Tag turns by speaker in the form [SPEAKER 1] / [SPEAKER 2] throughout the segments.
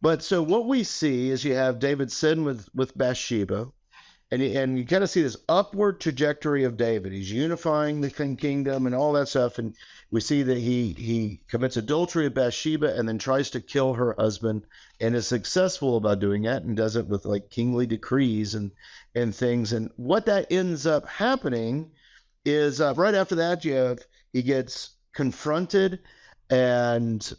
[SPEAKER 1] But so what we see is you have David sin with Bathsheba, and you kind of see this upward trajectory of David. He's unifying the kingdom and all that stuff, and we see that he commits adultery with Bathsheba and then tries to kill her husband, and is successful about doing that, and does it with like kingly decrees and things. And what that ends up happening is right after that he gets confronted, and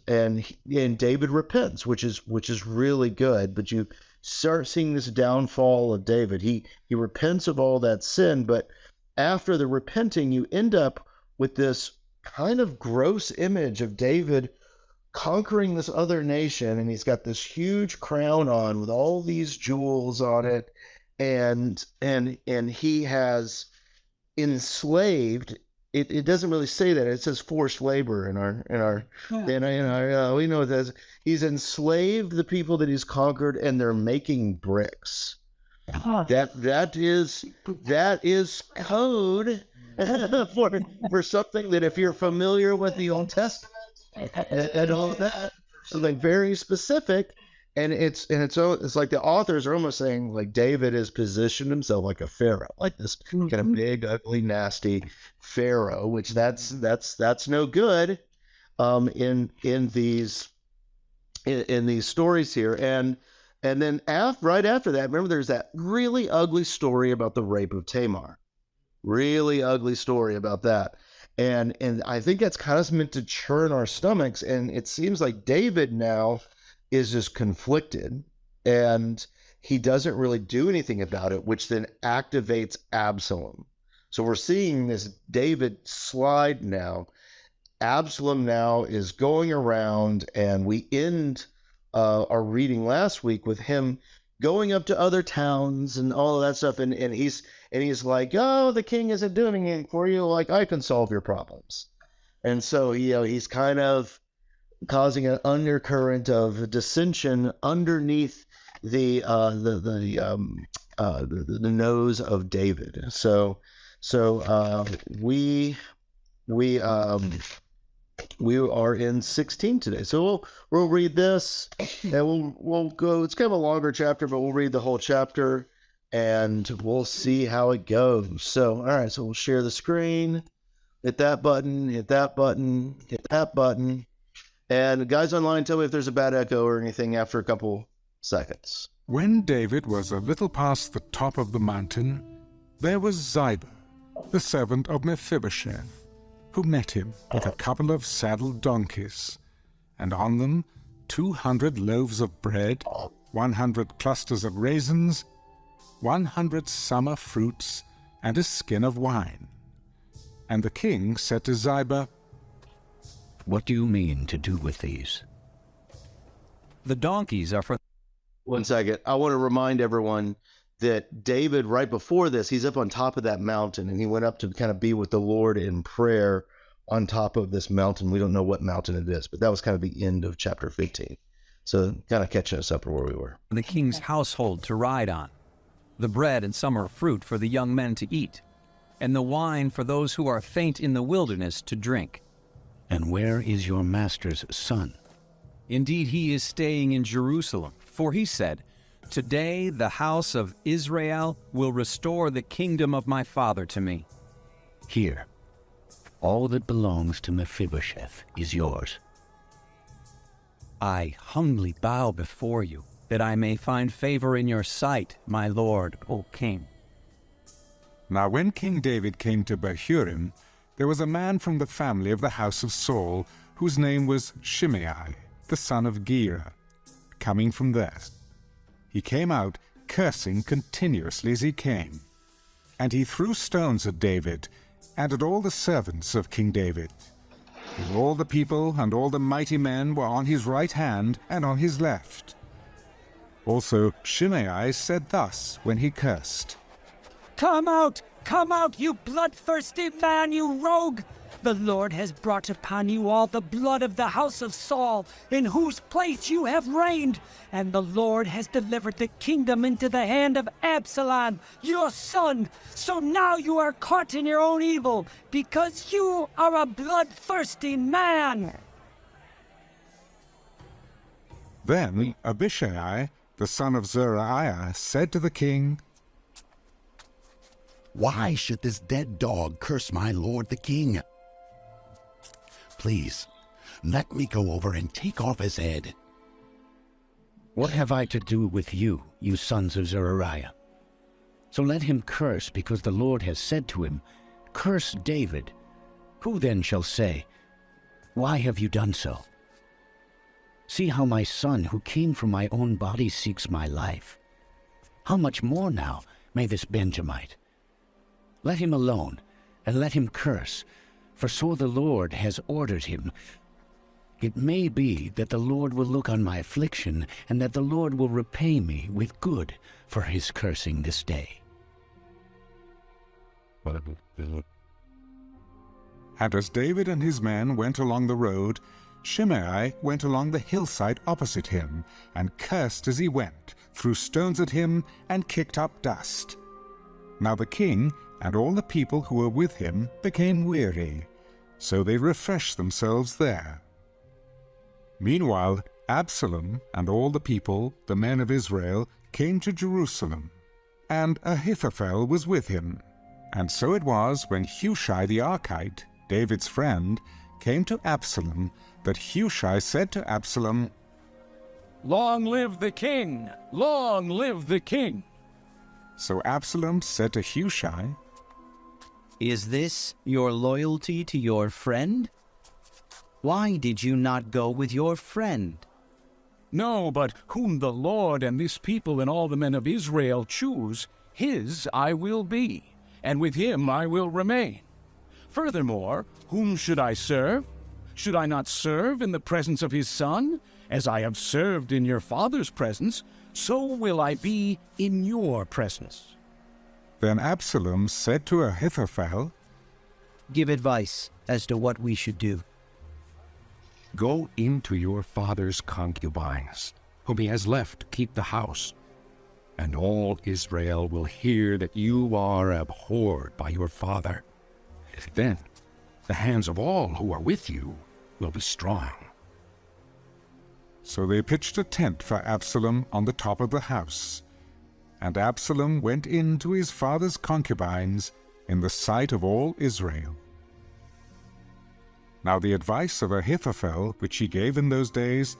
[SPEAKER 1] David repents, which is really good. But you start seeing this downfall of David. He repents of all that sin, but after the repenting, you end up with this kind of gross image of David conquering this other nation, and he's got this huge crown on with all these jewels on it, and he has enslaved. It doesn't really say that. It says forced labor in our we know that he's enslaved the people that he's conquered, and they're making bricks. That is code for something that, if you're familiar with the Old Testament and all that, something very specific. And it's like the authors are almost saying, like, David has positioned himself like a pharaoh, like this kind of big, ugly, nasty pharaoh, which that's no good in these stories here. And then right after that, remember, there's that really ugly story about the rape of Tamar. Really ugly story about that. And I think that's kind of meant to churn our stomachs. And it seems like David now is just conflicted, and he doesn't really do anything about it, which then activates Absalom. So we're seeing this David slide now. Absalom now is going around, and we end our reading last week with him going up to other towns and all of that stuff, and he's like, oh, the king isn't doing anything for you, like, I can solve your problems. And so he's kind of causing an undercurrent of dissension underneath the nose of David. So we are in 16 today. So we'll read this, and we'll go. It's kind of a longer chapter, but we'll read the whole chapter, and we'll see how it goes. So all right, so we'll share the screen. Hit that button. Hit that button. Hit that button. And guys online, tell me if there's a bad echo or anything after a couple seconds.
[SPEAKER 2] When David was a little past the top of the mountain, there was Ziba, the servant of Mephibosheth, who met him with a couple of saddled donkeys, and on them 200 loaves of bread, 100 clusters of raisins, 100 summer fruits, and a skin of wine. And the king said to Ziba,
[SPEAKER 3] "What do you mean to do with these?"
[SPEAKER 4] "The donkeys are for..."
[SPEAKER 1] One second. I want to remind everyone that David, right before this, he's up on top of that mountain, and he went up to kind of be with the Lord in prayer on top of this mountain. We don't know what mountain it is, but that was kind of the end of chapter 15. So kind of catching us up to where we were.
[SPEAKER 4] "The king's household to ride on, the bread and summer fruit for the young men to eat, and the wine for those who are faint in the wilderness to drink."
[SPEAKER 3] "And where is your master's son?"
[SPEAKER 4] "Indeed, he is staying in Jerusalem, for he said, 'Today the house of Israel will restore the kingdom of my father to me.'"
[SPEAKER 3] "Here, all that belongs to Mephibosheth is yours."
[SPEAKER 4] "I humbly bow before you, that I may find favor in your sight, my lord, O king."
[SPEAKER 2] Now when King David came to Bahurim, there was a man from the family of the house of Saul, whose name was Shimei, the son of Gera, coming from there. He came out cursing continuously as he came, and he threw stones at David and at all the servants of King David. And all the people and all the mighty men were on his right hand and on his left. Also Shimei said thus when he cursed,
[SPEAKER 5] Come out, you bloodthirsty man, you rogue! The Lord has brought upon you all the blood of the house of Saul, in whose place you have reigned, and the Lord has delivered the kingdom into the hand of Absalom, your son. So now you are caught in your own evil, because you are a bloodthirsty man."
[SPEAKER 2] Then Abishai, the son of Zeruiah, said to the king,
[SPEAKER 6] Why should this dead dog curse my lord the king? Please, let me go over and take off his head.
[SPEAKER 3] What have I to do with you, you sons of Zeruiah? So let him curse, because the Lord has said to him, Curse David. Who then shall say, Why have you done so? See how my son, who came from my own body, seeks my life. How much more now may this Benjamite? Let him alone, and let him curse, for so the Lord has ordered him. It may be that the Lord will look on my affliction, and that the Lord will repay me with good for his cursing this day.
[SPEAKER 2] And as David and his men went along the road, Shimei went along the hillside opposite him, and cursed as he went, threw stones at him, and kicked up dust. Now the king and all the people who were with him became weary, so they refreshed themselves there. Meanwhile, Absalom and all the people, the men of Israel, came to Jerusalem, and Ahithophel was with him. And so it was, when Hushai the Archite, David's friend, came to Absalom, that Hushai said to Absalom,
[SPEAKER 7] Long live the king! Long live the king!
[SPEAKER 2] So Absalom said to Hushai,
[SPEAKER 4] Is this your loyalty to your friend? Why did you not go with your friend?
[SPEAKER 7] No, but whom the Lord and this people and all the men of Israel choose, his I will be, and with him I will remain. Furthermore, whom should I serve? Should I not serve in the presence of his son? As I have served in your father's presence, so will I be in your presence.
[SPEAKER 2] Then Absalom said to Ahithophel,
[SPEAKER 4] Give advice as to what we should do.
[SPEAKER 8] Go into your father's concubines, whom he has left to keep the house, and all Israel will hear that you are abhorred by your father. Then the hands of all who are with you will be strong.
[SPEAKER 2] So they pitched a tent for Absalom on the top of the house. And Absalom went in to his father's concubines in the sight of all Israel. Now the advice of Ahithophel, which he gave in those days,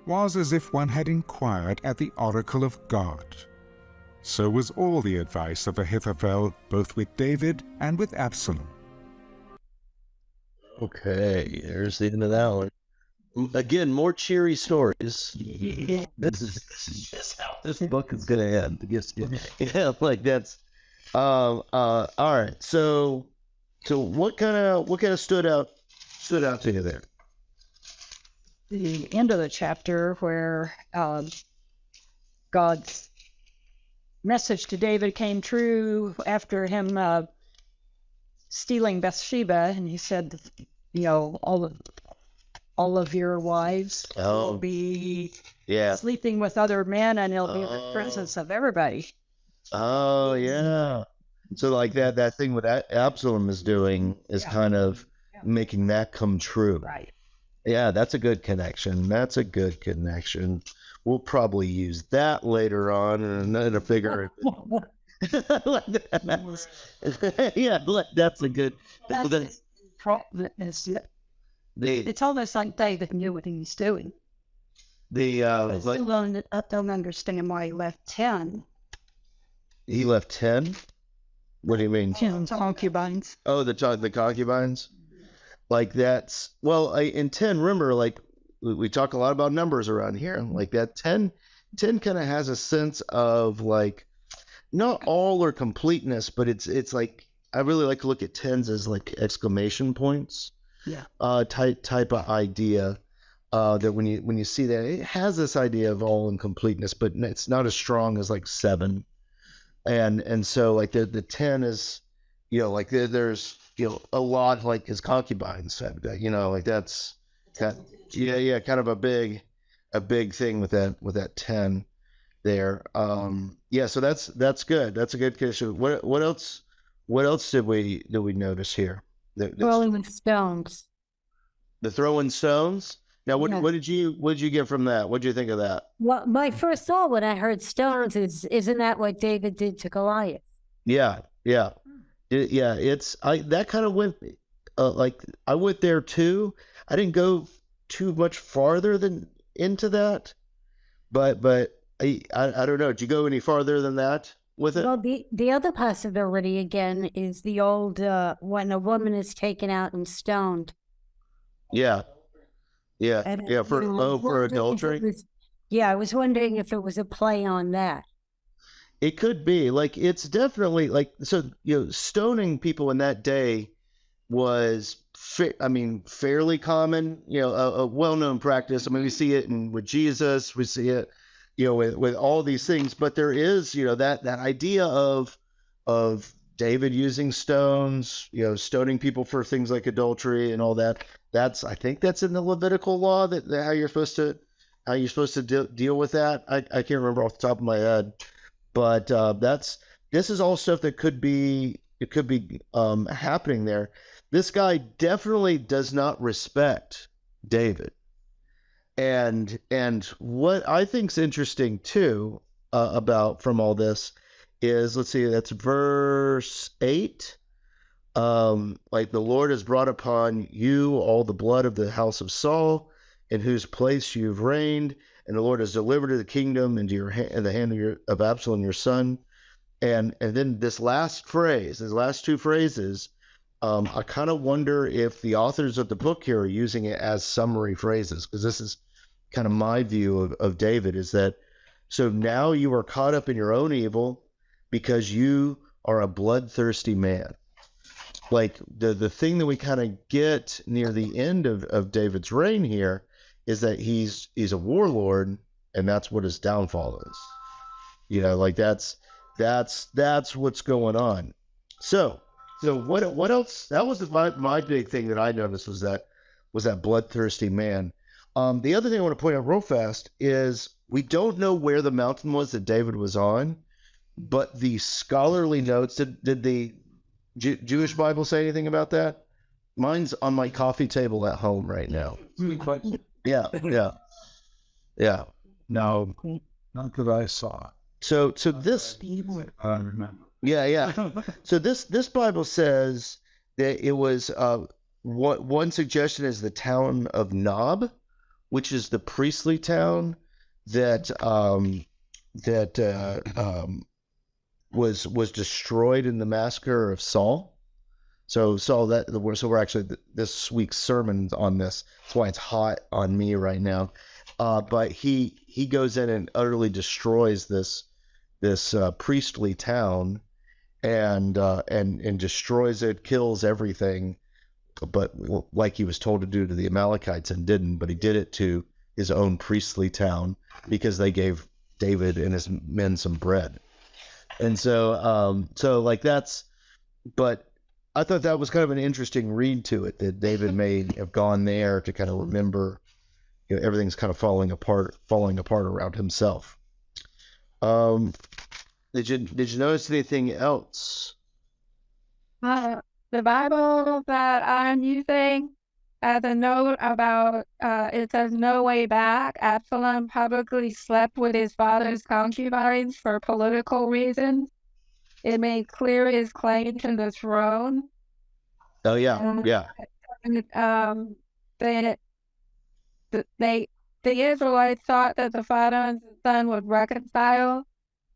[SPEAKER 2] was as if one had inquired at the oracle of God. So was all the advice of Ahithophel, both with David and with Absalom.
[SPEAKER 1] Okay, there's the end of that one. Again, more cheery stories. This book is gonna end. Yeah, like that's. All right. So what kind of stood out to you there?
[SPEAKER 9] The end of the chapter where God's message to David came true after him stealing Bathsheba, and he said, all of your wives will be sleeping with other men, and it'll be in the presence of everybody.
[SPEAKER 1] Oh, yeah. So like that thing what Absalom is doing is kind of making that come true.
[SPEAKER 9] Right.
[SPEAKER 1] Yeah, that's a good connection. We'll probably use that later on in another figure. Yeah, that's a good.
[SPEAKER 9] It's almost like David knew what he was doing. I don't understand why he left 10.
[SPEAKER 1] He left 10? What do you mean?
[SPEAKER 9] 10 concubines.
[SPEAKER 1] Oh, the concubines? Like that's, well, in 10, remember, like we talk a lot about numbers around here. Like that 10 kind of has a sense of like, not all or completeness, but it's like, I really like to look at 10s as like exclamation points.
[SPEAKER 9] Yeah.
[SPEAKER 1] Type of idea that when you see that, it has this idea of all incompleteness, but it's not as strong as like 7. And so like the 10 is, like there's, a lot like his concubines said that, like that's kind of a big thing with that 10 there. So that's good. That's a good case. What else did we notice here?
[SPEAKER 9] Throwing stones.
[SPEAKER 1] The throwing stones. Now,
[SPEAKER 10] Yeah.
[SPEAKER 1] what did you get from that? What did you think of that?
[SPEAKER 10] Well, my first thought when I heard stones is, isn't that what David did to Goliath?
[SPEAKER 1] Yeah, yeah, yeah. It's that kind of went like I went there too. I didn't go too much farther than into that, but I don't know. Did you go any farther than that with it?
[SPEAKER 10] Well, the other possibility again is the old when a woman is taken out and stoned.
[SPEAKER 1] Yeah, yeah,
[SPEAKER 10] And,
[SPEAKER 1] yeah. For
[SPEAKER 10] you know,
[SPEAKER 1] for adultery.
[SPEAKER 10] Yeah, I was wondering if it was a play on that.
[SPEAKER 1] It could be like it's definitely like so. Stoning people in that day was fairly common. A well-known practice. I mean, we see it with Jesus. We see it, with all these things. But there is, that idea of David using stones, stoning people for things like adultery and all that. I think that's in the Levitical law that how you're supposed to deal with that. I can't remember off the top of my head. But this is all stuff that could be happening there. This guy definitely does not respect David, and what I think is interesting too about from all this is, let's see, that's verse 8. Like the Lord has brought upon you all the blood of the house of Saul, in whose place you've reigned. And the Lord has delivered the kingdom into your hand, in the hand of Absalom, your son. And then this last phrase, these last two phrases, I kind of wonder if the authors of the book here are using it as summary phrases, because this is kind of my view of David, is that, so now you are caught up in your own evil because you are a bloodthirsty man. Like the thing that we kind of get near the end of David's reign here is that he's a warlord, and that's what his downfall is. Like that's what's going on. So what else? That was my big thing that I noticed was that bloodthirsty man. The other thing I want to point out real fast is we don't know where the mountain was that David was on, but the scholarly notes, did the Jewish Bible say anything about that? Mine's on my coffee table at home right now. Yeah.
[SPEAKER 2] No, not that I saw.
[SPEAKER 1] So this,
[SPEAKER 2] I remember.
[SPEAKER 1] yeah. So this Bible says that it was one suggestion is the town of Nob, which is the priestly town that was destroyed in the massacre of Saul. So we're actually this week's sermon on this. That's why it's hot on me right now. But he goes in and utterly destroys this priestly town, and destroys it, kills everything, but like he was told to do to the Amalekites and didn't. But he did it to his own priestly town because they gave David and his men some bread, and so like that's. But I thought that was kind of an interesting read to it, that David may have gone there to kind of remember, everything's kind of falling apart around himself. Did you notice anything else?
[SPEAKER 11] The Bible that I'm using as a note about, it says, no way back. Absalom publicly slept with his father's concubines for political reasons. It made clear his claim to the throne.
[SPEAKER 1] Oh yeah, yeah.
[SPEAKER 11] The Israelites thought that the father and son would reconcile,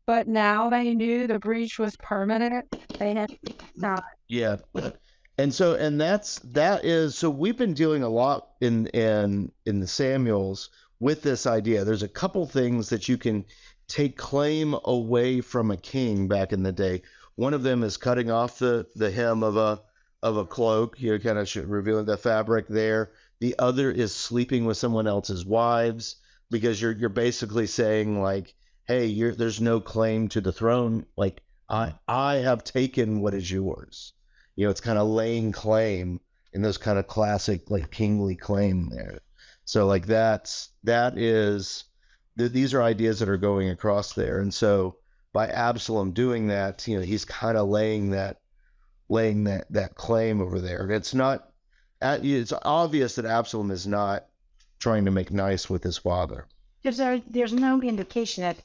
[SPEAKER 11] but now they knew the breach was permanent. They had not.
[SPEAKER 1] Yeah, and that is so we've been dealing a lot in the Samuels with this idea. There's a couple things that you can take claim away from a king back in the day. One of them is cutting off the hem of a cloak, kind of revealing the fabric there. The other is sleeping with someone else's wives, because you're basically saying like, hey, there's no claim to the throne. Like I have taken what is yours. It's kind of laying claim in those kind of classic like kingly claim there. So like these are ideas that are going across there. And so by Absalom doing that, he's kind of laying that claim over there. And it's obvious that Absalom is not trying to make nice with his father.
[SPEAKER 9] There's no indication that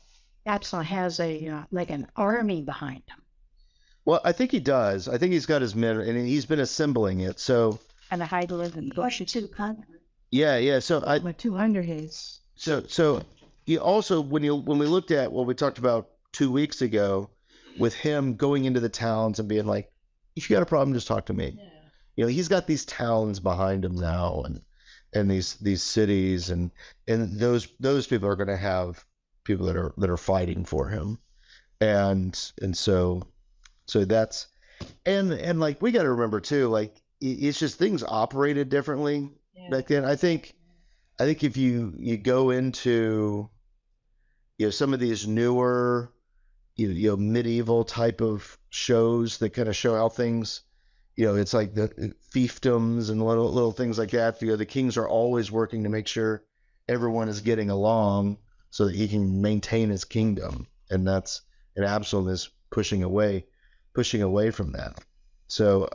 [SPEAKER 9] Absalom has like an army behind him.
[SPEAKER 1] Well, I think he does. I think he's got his men, and he's been assembling it. So,
[SPEAKER 9] And the hide live in bush. 200.
[SPEAKER 1] yeah. So
[SPEAKER 9] What 200 is.
[SPEAKER 1] So you also, when we looked at what we talked about 2 weeks ago, with him going into the towns and being like, if you got a problem, just talk to me. Yeah. You know, he's got these towns behind him now, and these cities, and those people are going to have people that are fighting for him, and so that's, and like, we got to remember too, like, it's just things operated differently back then. I think if you go into, you know, some of these newer, you know, medieval type of shows that kind of show how things, you know, it's like the fiefdoms and little things like that. You know, the kings are always working to make sure everyone is getting along so that he can maintain his kingdom, and Absalom is pushing away from that. So,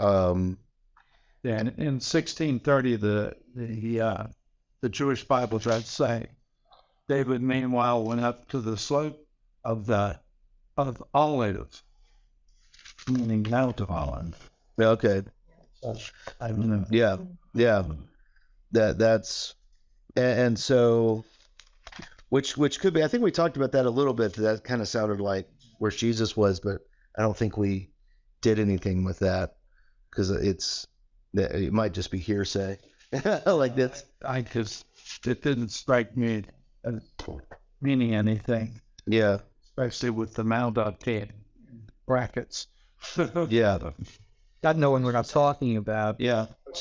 [SPEAKER 12] yeah, in 1630, the Jewish Bible tries to say David, meanwhile, went up to the slope of Olives, meaning Mount of Olives.
[SPEAKER 1] Okay. Yeah. That's, and so, which could be. I think we talked about that a little bit. That kind of sounded like where Jesus was, but I don't think we did anything with that, because it might just be hearsay, like this.
[SPEAKER 12] It didn't strike me as meaning anything.
[SPEAKER 1] Yeah.
[SPEAKER 12] Especially with the Mount brackets.
[SPEAKER 1] Yeah.
[SPEAKER 13] Not knowing what I'm talking about.
[SPEAKER 1] Yeah.
[SPEAKER 13] I was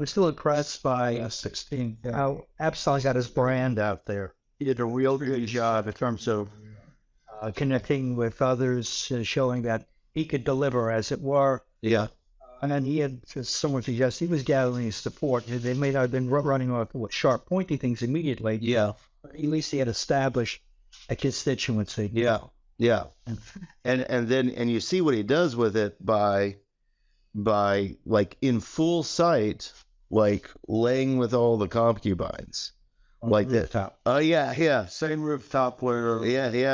[SPEAKER 13] still impressed by
[SPEAKER 12] 16.
[SPEAKER 13] how Absalom got his brand out there.
[SPEAKER 12] He did a real good job in terms of
[SPEAKER 13] connecting with others, showing that he could deliver, as it were.
[SPEAKER 1] Yeah.
[SPEAKER 13] And then he had, as someone suggests, he was gathering his support. They may not have been running off with sharp, pointy things immediately.
[SPEAKER 1] Yeah.
[SPEAKER 13] But at least he had established a constituency.
[SPEAKER 1] Yeah. Yeah. And then you see what he does with it by like in full sight, like laying with all the concubines. Like that. Oh yeah.
[SPEAKER 12] Same rooftop where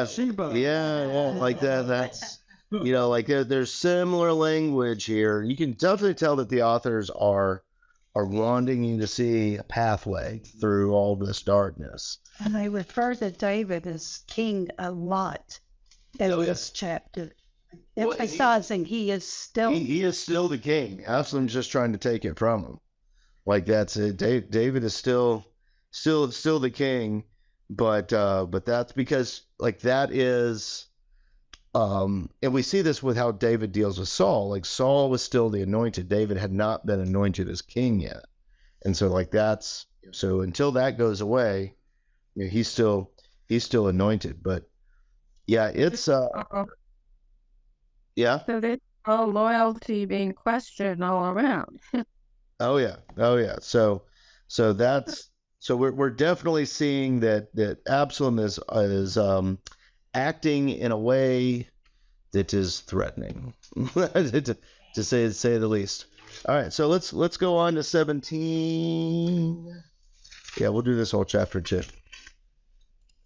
[SPEAKER 1] Sheba. Yeah, like that. That's, you know, like there's similar language here. You can definitely tell that the authors are wanting you to see a pathway through all this darkness.
[SPEAKER 9] And they refer to David as king a lot in this chapter, emphasizing he is still
[SPEAKER 1] the king. Absalom's just trying to take it from him. Like, that's it. David is still the king, but that's because, like, that is, and we see this with how David deals with Saul. Like, Saul was still the anointed. David had not been anointed as king yet. And so, like, so until that goes away, you know, he's still anointed. But yeah, it's yeah.
[SPEAKER 11] So there's all loyalty being questioned all around.
[SPEAKER 1] Oh yeah. So we're definitely seeing that Absalom is acting in a way that is threatening, to say the least. All right, so let's go on to 17. Yeah, we'll do this whole chapter too.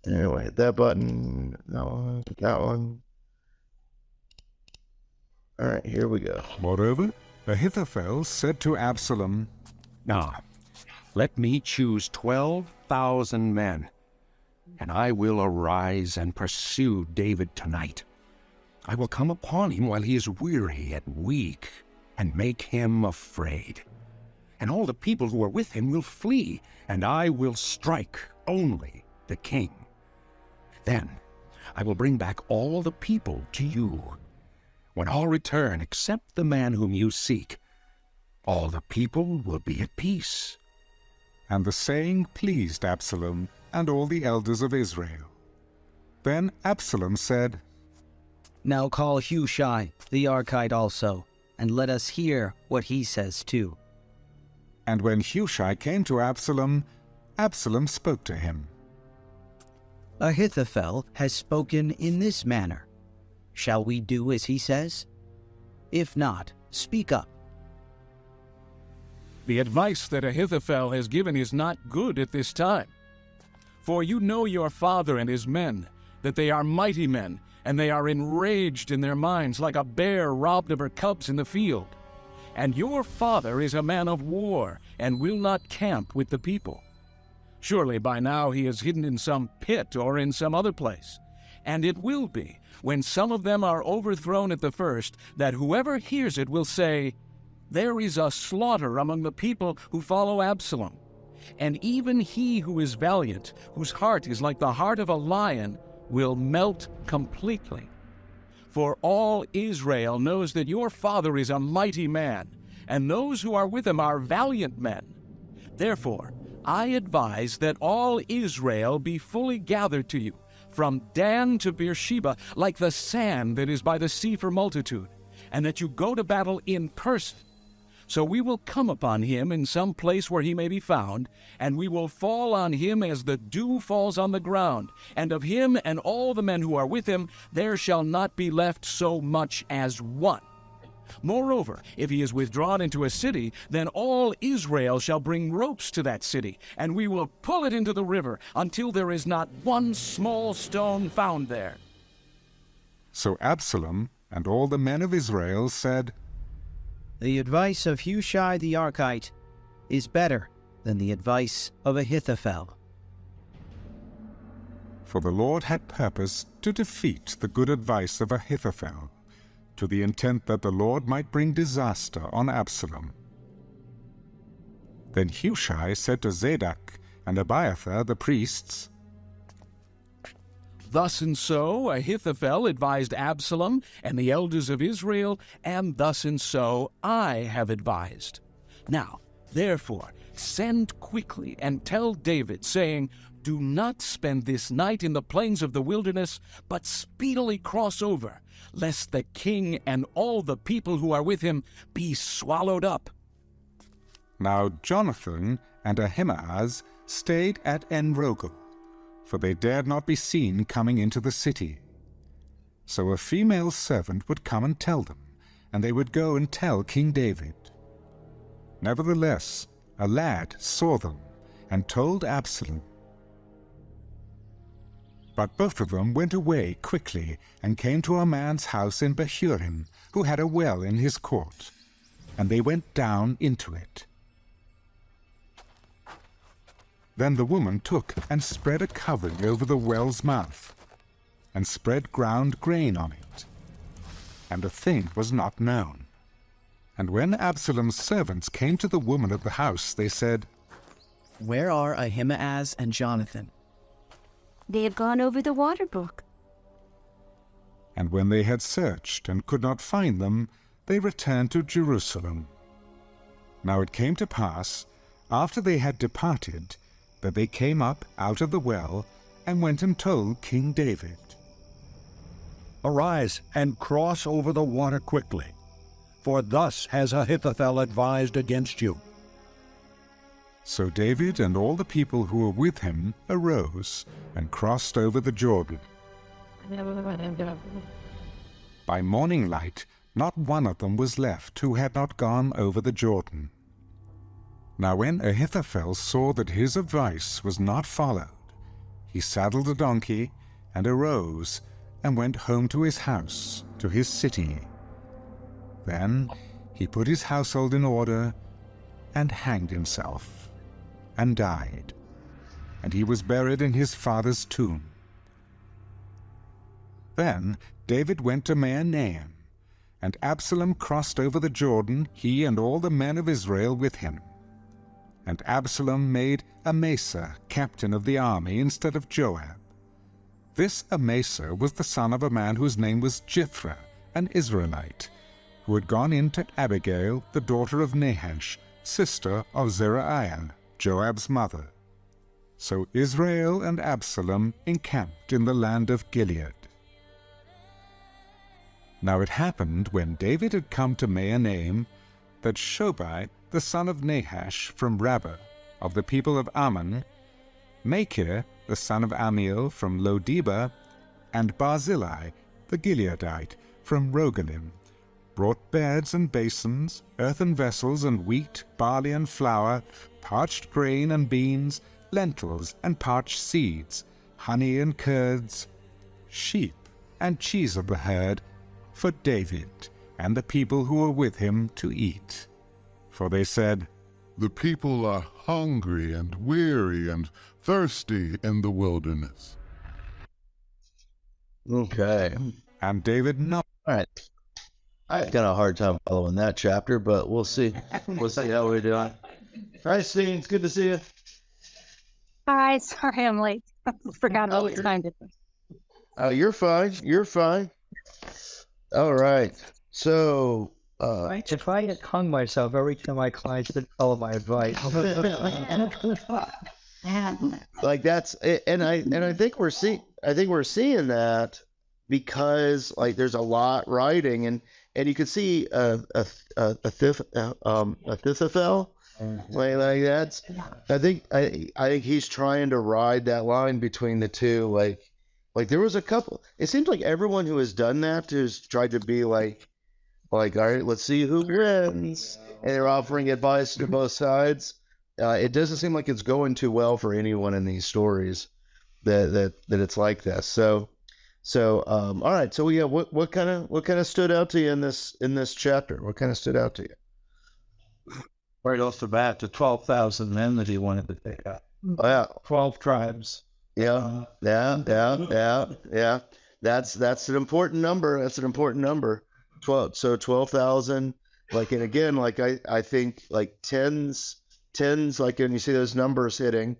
[SPEAKER 1] Anyway, hit that button. That one. All right, here we go.
[SPEAKER 2] Moreover, Ahithophel said to Absalom,
[SPEAKER 8] Now, let me choose 12,000 men, and I will arise and pursue David tonight. I will come upon him while he is weary and weak, and make him afraid. And all the people who are with him will flee, and I will strike only the king. Then I will bring back all the people to you. When all return except the man whom you seek, all the people will be at peace.
[SPEAKER 2] And the saying pleased Absalom and all the elders of Israel. Then Absalom said,
[SPEAKER 4] Now call Hushai the Archite also, and let us hear what he says too.
[SPEAKER 2] And when Hushai came to Absalom, Absalom spoke to him.
[SPEAKER 4] Ahithophel has spoken in this manner. Shall we do as he says? If not, speak up.
[SPEAKER 7] The advice that Ahithophel has given is not good at this time. For you know your father and his men, that they are mighty men, and they are enraged in their minds like a bear robbed of her cubs in the field. And your father is a man of war, and will not camp with the people. Surely by now he is hidden in some pit or in some other place. And it will be, when some of them are overthrown at the first, that whoever hears it will say, there is a slaughter among the people who follow Absalom. And even he who is valiant, whose heart is like the heart of a lion, will melt completely. For all Israel knows that your father is a mighty man, and those who are with him are valiant men. Therefore, I advise that all Israel be fully gathered to you, from Dan to Beersheba, like the sand that is by the sea for multitude, and that you go to battle in person. So we will come upon him in some place where he may be found, and we will fall on him as the dew falls on the ground, and of him and all the men who are with him there shall not be left so much as one. Moreover, if he is withdrawn into a city, then all Israel shall bring ropes to that city, and we will pull it into the river until there is not one small stone found there.
[SPEAKER 2] So Absalom and all the men of Israel said,
[SPEAKER 14] The advice of Hushai the Archite is better than the advice of Ahithophel.
[SPEAKER 2] For the Lord had purposed to defeat the good advice of Ahithophel, to the intent that the Lord might bring disaster on Absalom. Then Hushai said to Zadok and Abiathar the priests,
[SPEAKER 7] Thus and so Ahithophel advised Absalom and the elders of Israel, and thus and so I have advised. Now, therefore, send quickly and tell David, saying, Do not spend this night in the plains of the wilderness, but speedily cross over, lest the king and all the people who are with him be swallowed up.
[SPEAKER 2] Now Jonathan and Ahimaaz stayed at En-Rogel, for they dared not be seen coming into the city. So a female servant would come and tell them, and they would go and tell King David. Nevertheless, a lad saw them and told Absalom. But both of them went away quickly and came to a man's house in Bahurim, who had a well in his court, and they went down into it. Then the woman took and spread a covering over the well's mouth, and spread ground grain on it, and the thing was not known. And when Absalom's servants came to the woman of the house, they said,
[SPEAKER 14] Where are Ahimaaz and Jonathan?
[SPEAKER 10] They have gone over the water brook.
[SPEAKER 2] And when they had searched and could not find them, they returned to Jerusalem. Now it came to pass, after they had departed, that they came up out of the well, and went and told King David.
[SPEAKER 15] Arise and cross over the water quickly, for thus has Ahithophel advised against you.
[SPEAKER 2] So David and all the people who were with him arose and crossed over the Jordan. By morning light, not one of them was left who had not gone over the Jordan. Now when Ahithophel saw that his advice was not followed, he saddled a donkey and arose and went home to his house, to his city. Then he put his household in order and hanged himself and died, and he was buried in his father's tomb. Then David went to Mahanaim, and Absalom crossed over the Jordan, he and all the men of Israel with him. And Absalom made Amasa captain of the army instead of Joab. This Amasa was the son of a man whose name was Jithra, an Israelite, who had gone in to Abigail, the daughter of Nahash, sister of Zeruiah, Joab's mother. So Israel and Absalom encamped in the land of Gilead. Now it happened, when David had come to Mahanaim, that Shobai, the son of Nahash from Rabbah, of the people of Ammon, Machir, the son of Amiel from Lo-debar, and Barzillai, the Gileadite, from Rogelim, brought beds and basins, earthen vessels and wheat, barley and flour, parched grain and beans, lentils and parched seeds, honey and curds, sheep and cheese of the herd, for David and the people who were with him to eat. For they said,
[SPEAKER 16] "The people are hungry and weary and thirsty in the wilderness."
[SPEAKER 1] Okay.
[SPEAKER 2] And David
[SPEAKER 1] All right. I had kind of a hard time following that chapter, but we'll see. We'll see how we're doing. Hi, Steve. It's good to see you.
[SPEAKER 10] Hi, sorry I'm late. Forgot what time it was.
[SPEAKER 1] Oh, you're fine. You're fine. All right. So,
[SPEAKER 13] if I had hung myself every time my clients didn't follow my advice.
[SPEAKER 1] like that's, and I think we're seeing that because like there's a lot writing, and you can see Ahithophel, like that's. I think he's trying to ride that line between the two, like there was a couple. It seems like everyone who has done that has tried to be like, all right, let's see who wins, and they're offering advice to both sides. It doesn't seem like it's going too well for anyone in these stories that it's like this. So all right. So yeah, what kind of stood out to you in this chapter? What kind of stood out to you?
[SPEAKER 12] Right off the bat, the 12,000 men that he wanted to take out.
[SPEAKER 1] Oh, yeah.
[SPEAKER 12] 12 tribes.
[SPEAKER 1] Yeah. That's an important number. That's an important number. 12,000. Like, and again, like I think like tens, like when you see those numbers hitting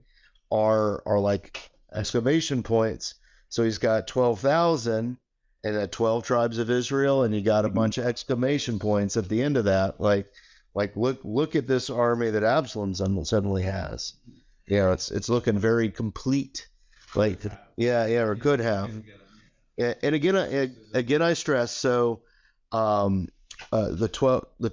[SPEAKER 1] are like exclamation points. So he's got 12,000 and 12 tribes of Israel, and you got a bunch of exclamation points at the end of that. Like look at this army that Absalom suddenly has. Yeah, it's looking very complete. Like or could have. And again I stress, so the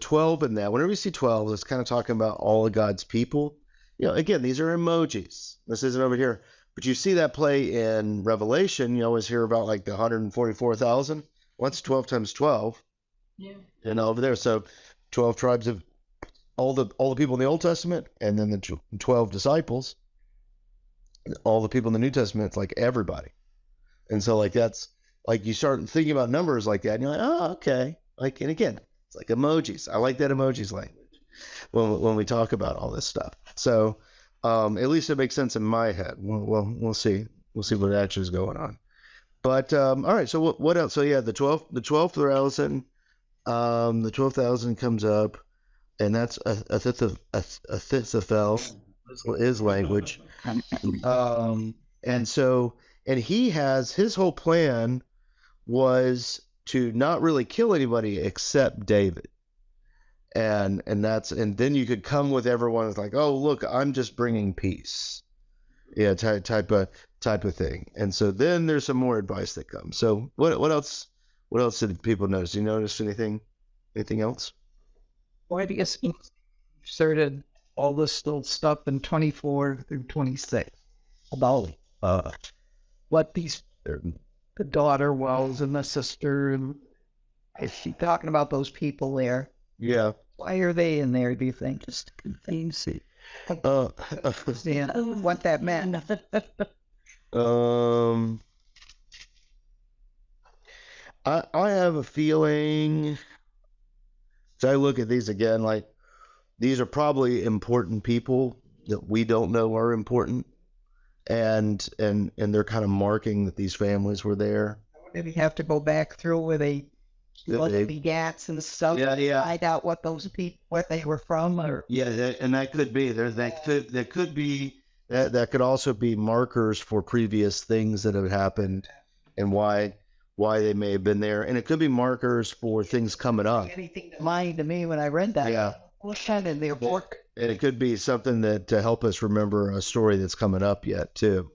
[SPEAKER 1] 12 in that, whenever you see 12, it's kind of talking about all of God's people. You know, again, these are emojis. This isn't over here. But you see that play in Revelation. You always hear about like the 144,000. What's 12 times 12? Yeah. And over there, so 12 tribes of all the people in the Old Testament, and then the 12 disciples. All the people in the New Testament, it's like everybody. And so like that's like you start thinking about numbers like that, and you're like, oh, okay. Like, and again, it's like emojis. I like that emojis language when we talk about all this stuff. So at least it makes sense in my head. We'll see. We'll see what actually is going on. But all right. So what else? So yeah, the 12,000. The 12,000 comes up, and that's Ahithophel is language. And he has his whole plan was to not really kill anybody except David. And then you could come with everyone with like, oh, look, I'm just bringing peace. Yeah. Type of thing. And so then there's some more advice that comes. So what else did people notice? Did you notice anything else?
[SPEAKER 13] Well, I guess he inserted all this little stuff in 24 through 26 about what the daughter was and the sister, and is she talking about those people there?
[SPEAKER 1] Yeah.
[SPEAKER 13] Why are they in there, do you think? Just to confuse it. Understand what that meant.
[SPEAKER 1] I have a feeling, so I look at these again, like these are probably important people that we don't know are important, and they're kind of marking that these families were there.
[SPEAKER 13] Did he have to go back through where they begats and stuff?
[SPEAKER 1] Yeah.
[SPEAKER 13] Find out what those people, what they were from, or
[SPEAKER 1] and that could be there. That could also be markers for previous things that have happened, and why they may have been there, and it could be markers for things coming up.
[SPEAKER 13] Anything to mind to me when I read that.
[SPEAKER 1] Yeah.
[SPEAKER 13] What's that in their book?
[SPEAKER 1] And it could be something that to help us remember a story that's coming up yet too.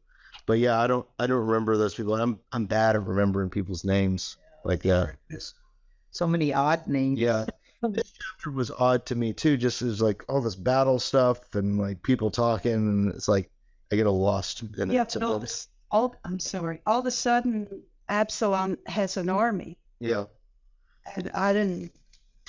[SPEAKER 1] But yeah, I don't remember those people. I'm bad at remembering people's names like that.
[SPEAKER 13] So many odd names.
[SPEAKER 1] Yeah. This chapter was odd to me too, just as like all this battle stuff and like people talking, and it's like I get lost in it.
[SPEAKER 9] I'm sorry. All of a sudden Absalom has an army.
[SPEAKER 1] Yeah.
[SPEAKER 9] And I didn't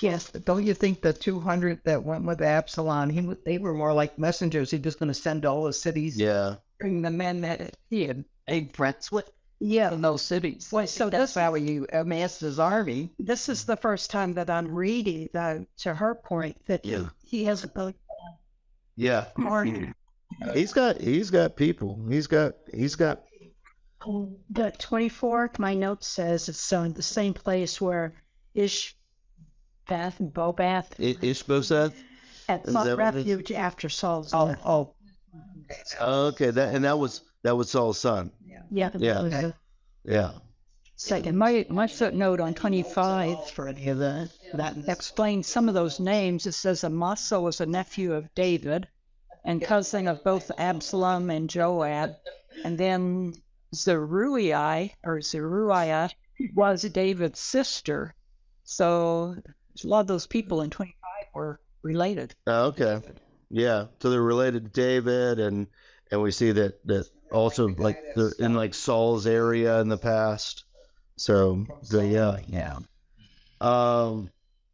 [SPEAKER 13] Yes, but don't you think the 200 that went with Absalom, they were more like messengers. He was going to send to all the cities.
[SPEAKER 1] Yeah.
[SPEAKER 13] Bring the men that he had made friends with. Yeah. In those cities.
[SPEAKER 9] Well, so
[SPEAKER 13] That's how he amassed his army.
[SPEAKER 9] this is the first time that I'm reading, though, to her point, that he has a
[SPEAKER 1] Yeah.
[SPEAKER 9] army.
[SPEAKER 1] He's got people. He's got
[SPEAKER 9] The 24th, my note says it's in the same place where Ishbath and Bobath
[SPEAKER 1] Ishbosheth.
[SPEAKER 9] had
[SPEAKER 1] Is
[SPEAKER 9] sought
[SPEAKER 1] that what it is?
[SPEAKER 9] refuge after Saul's death.
[SPEAKER 1] Okay, that was Saul's son.
[SPEAKER 9] Yeah.
[SPEAKER 1] Yeah.
[SPEAKER 9] Second, my footnote on 25 for any of that explains some of those names. It says Amasa was a nephew of David and cousin of both Absalom and Joab. And then Zeruiah was David's sister. So a lot of those people in 25 were related.
[SPEAKER 1] Okay. Yeah. So they're related to David, and we see that also like in like Saul's area in the past. So yeah.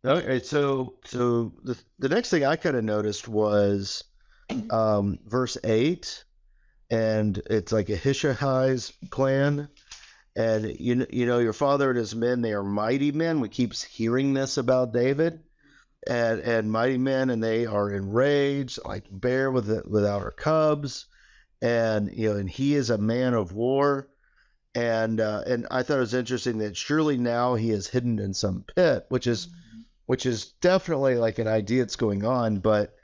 [SPEAKER 1] Okay. So the next thing I kind of noticed was verse 8, and it's like Ahishai's clan. And you know your father and his men, they are mighty men. We keep hearing this about David, and mighty men, and they are enraged like bear without her cubs, and and he is a man of war, and I thought it was interesting that surely now he is hidden in some pit, which is definitely like an idea that's going on, but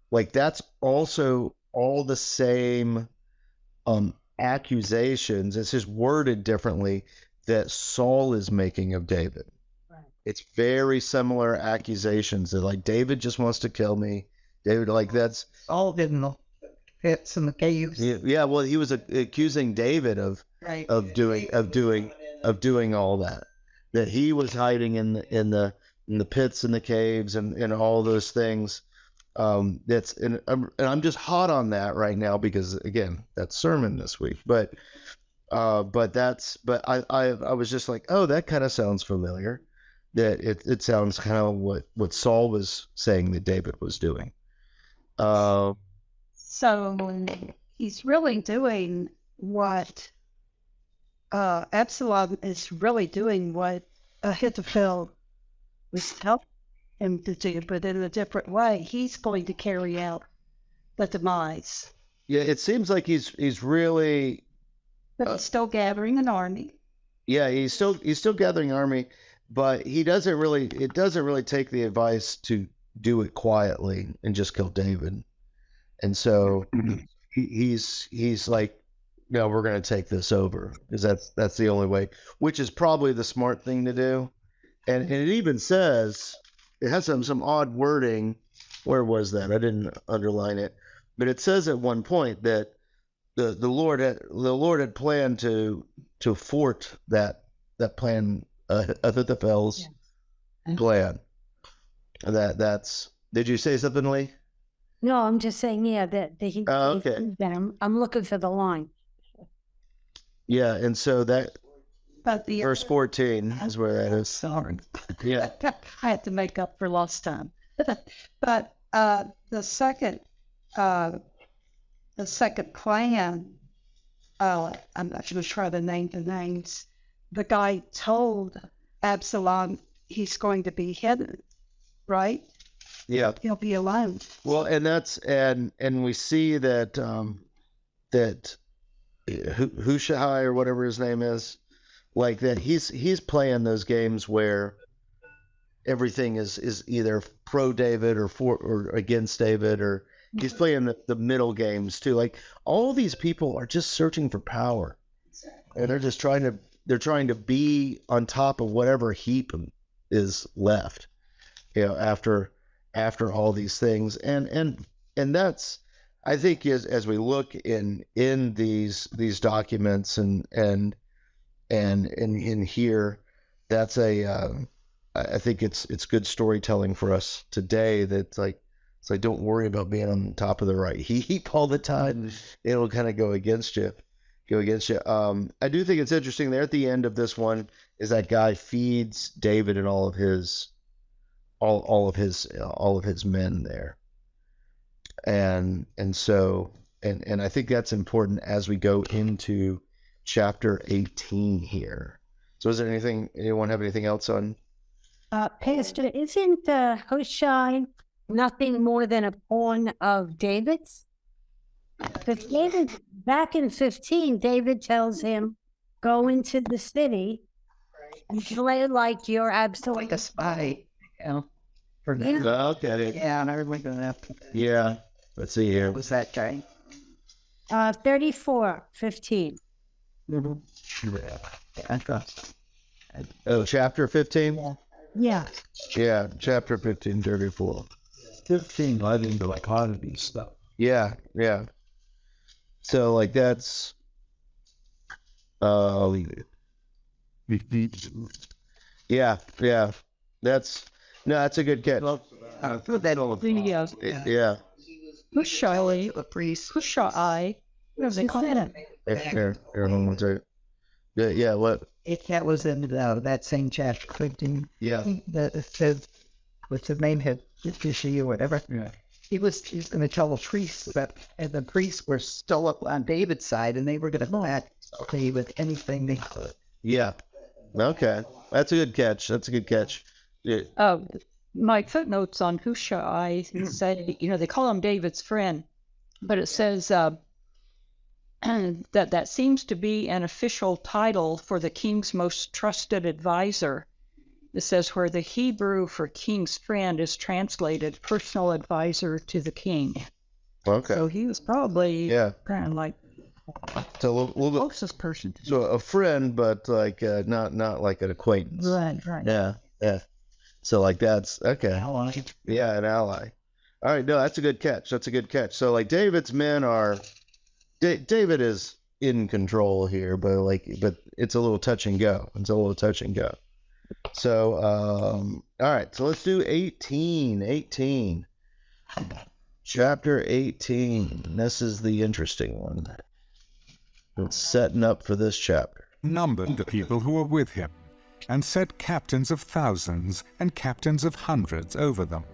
[SPEAKER 1] like that's also all the same accusations. It's just worded differently that Saul is making of David. Right. It's very similar accusations that like David just wants to kill me. David, like that's
[SPEAKER 13] all in the pits and the caves.
[SPEAKER 1] Yeah. Well, he was accusing David of doing all that. That he was hiding in the pits and the caves and all those things. I'm just hot on that right now because again, that's sermon this week, but I was just like, oh, that kind of sounds familiar. That it sounds kind of what Saul was saying that David was doing.
[SPEAKER 9] So he's really doing what Absalom is really doing what Ahithophel was helping him to do, but in a different way. He's going to carry out the demise.
[SPEAKER 1] Yeah, it seems like he's really.
[SPEAKER 9] But he's still gathering an army.
[SPEAKER 1] Yeah, he's still gathering army, but it doesn't really take the advice to do it quietly and just kill David. And so he's like, no, we're going to take this over because that's the only way, which is probably the smart thing to do. And it even says, it has some odd wording. Where was that? I didn't underline it, but it says at one point that the Lord had planned to thwart that plan, Ahithophel's plan. That's. Did you say something, Lee?
[SPEAKER 10] No, I'm just saying, that he.
[SPEAKER 1] Oh, okay.
[SPEAKER 10] I'm looking for the line.
[SPEAKER 1] Yeah, and so that.
[SPEAKER 9] But
[SPEAKER 1] verse 14 is where that is.
[SPEAKER 9] Sorry.
[SPEAKER 1] Yeah.
[SPEAKER 9] I had to make up for lost time. But the second clan, I'm not going to try to name the names. The guy told Absalom he's going to be hidden, right?
[SPEAKER 1] Yeah.
[SPEAKER 9] He'll be alone.
[SPEAKER 1] Well, and that's and we see that that Hushai or whatever his name is, like that he's playing those games where everything is either pro David or against David, or he's playing the middle games too. Like all these people are just searching for power, and they're just trying to be on top of whatever heap is left, after all these things, and that's, I think, as we look in these documents and in here, that's I think it's good storytelling for us today. That it's like don't worry about being on top of the right heap all the time. It'll kind of go against you. I do think it's interesting there at the end of this one is that guy feeds David and all of his all of his men there. And so I think that's important as we go into chapter 18 here. So is there anyone have anything else on?
[SPEAKER 10] Pastor, isn't Hushai nothing more than a pawn of David's? Because David, back in 15, David tells him, go into the city and play like you're absolutely
[SPEAKER 13] like a spy, for that.
[SPEAKER 10] Yeah.
[SPEAKER 1] Okay.
[SPEAKER 13] Yeah, and I remember that.
[SPEAKER 1] Yeah. Let's see here.
[SPEAKER 13] What was that guy?
[SPEAKER 10] 34:15.
[SPEAKER 1] Oh, chapter 15?
[SPEAKER 10] Yeah.
[SPEAKER 1] Yeah, chapter 15, 34.
[SPEAKER 12] 15 led into like oddity stuff.
[SPEAKER 1] Yeah. So like that's I'll leave it. Yeah. That's a good catch. Yeah.
[SPEAKER 9] Hushai, the priest. Hushai. What was it called?
[SPEAKER 1] Here, hold on. Yeah, what?
[SPEAKER 13] That was in that same chapter, 15.
[SPEAKER 1] Yeah.
[SPEAKER 13] That says, what's his name? Fishy or whatever.
[SPEAKER 12] Yeah.
[SPEAKER 13] He's going to tell the priests and the priests were still up on David's side, and they were going to match David anything they could.
[SPEAKER 1] Yeah. Okay. That's a good catch. Yeah.
[SPEAKER 9] My footnotes on Hushai said, they call him David's friend, but it says that seems to be an official title for the king's most trusted advisor. It says where the Hebrew for king's friend is translated personal advisor to the king.
[SPEAKER 1] Okay.
[SPEAKER 9] So he was probably kind of like
[SPEAKER 1] so a little bit
[SPEAKER 9] closest person.
[SPEAKER 1] So a friend, but like not like an acquaintance.
[SPEAKER 9] Right.
[SPEAKER 1] Yeah. So like that's okay.
[SPEAKER 13] Ally.
[SPEAKER 1] Yeah, an ally. All right, no, that's a good catch. So like David's men are David is in control here, but it's a little touch and go. So all right, so let's do 18. Chapter 18. This is the interesting one. It's setting up for this chapter.
[SPEAKER 2] Numbered the people who were with him, and set captains of thousands and captains of hundreds over them.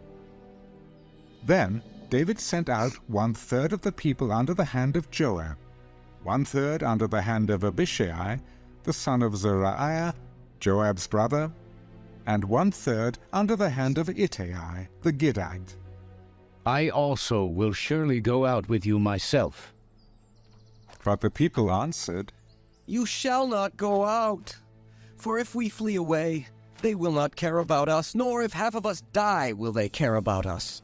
[SPEAKER 2] Then David sent out 1/3 of the people under the hand of Joab, 1/3 under the hand of Abishai, the son of Zeruiah, Joab's brother, and 1/3 under the hand of Ittai, the Gittite.
[SPEAKER 3] I also will surely go out with you myself.
[SPEAKER 2] But the people answered,
[SPEAKER 4] You shall not go out. For if we flee away, they will not care about us, nor if half of us die will they care about us.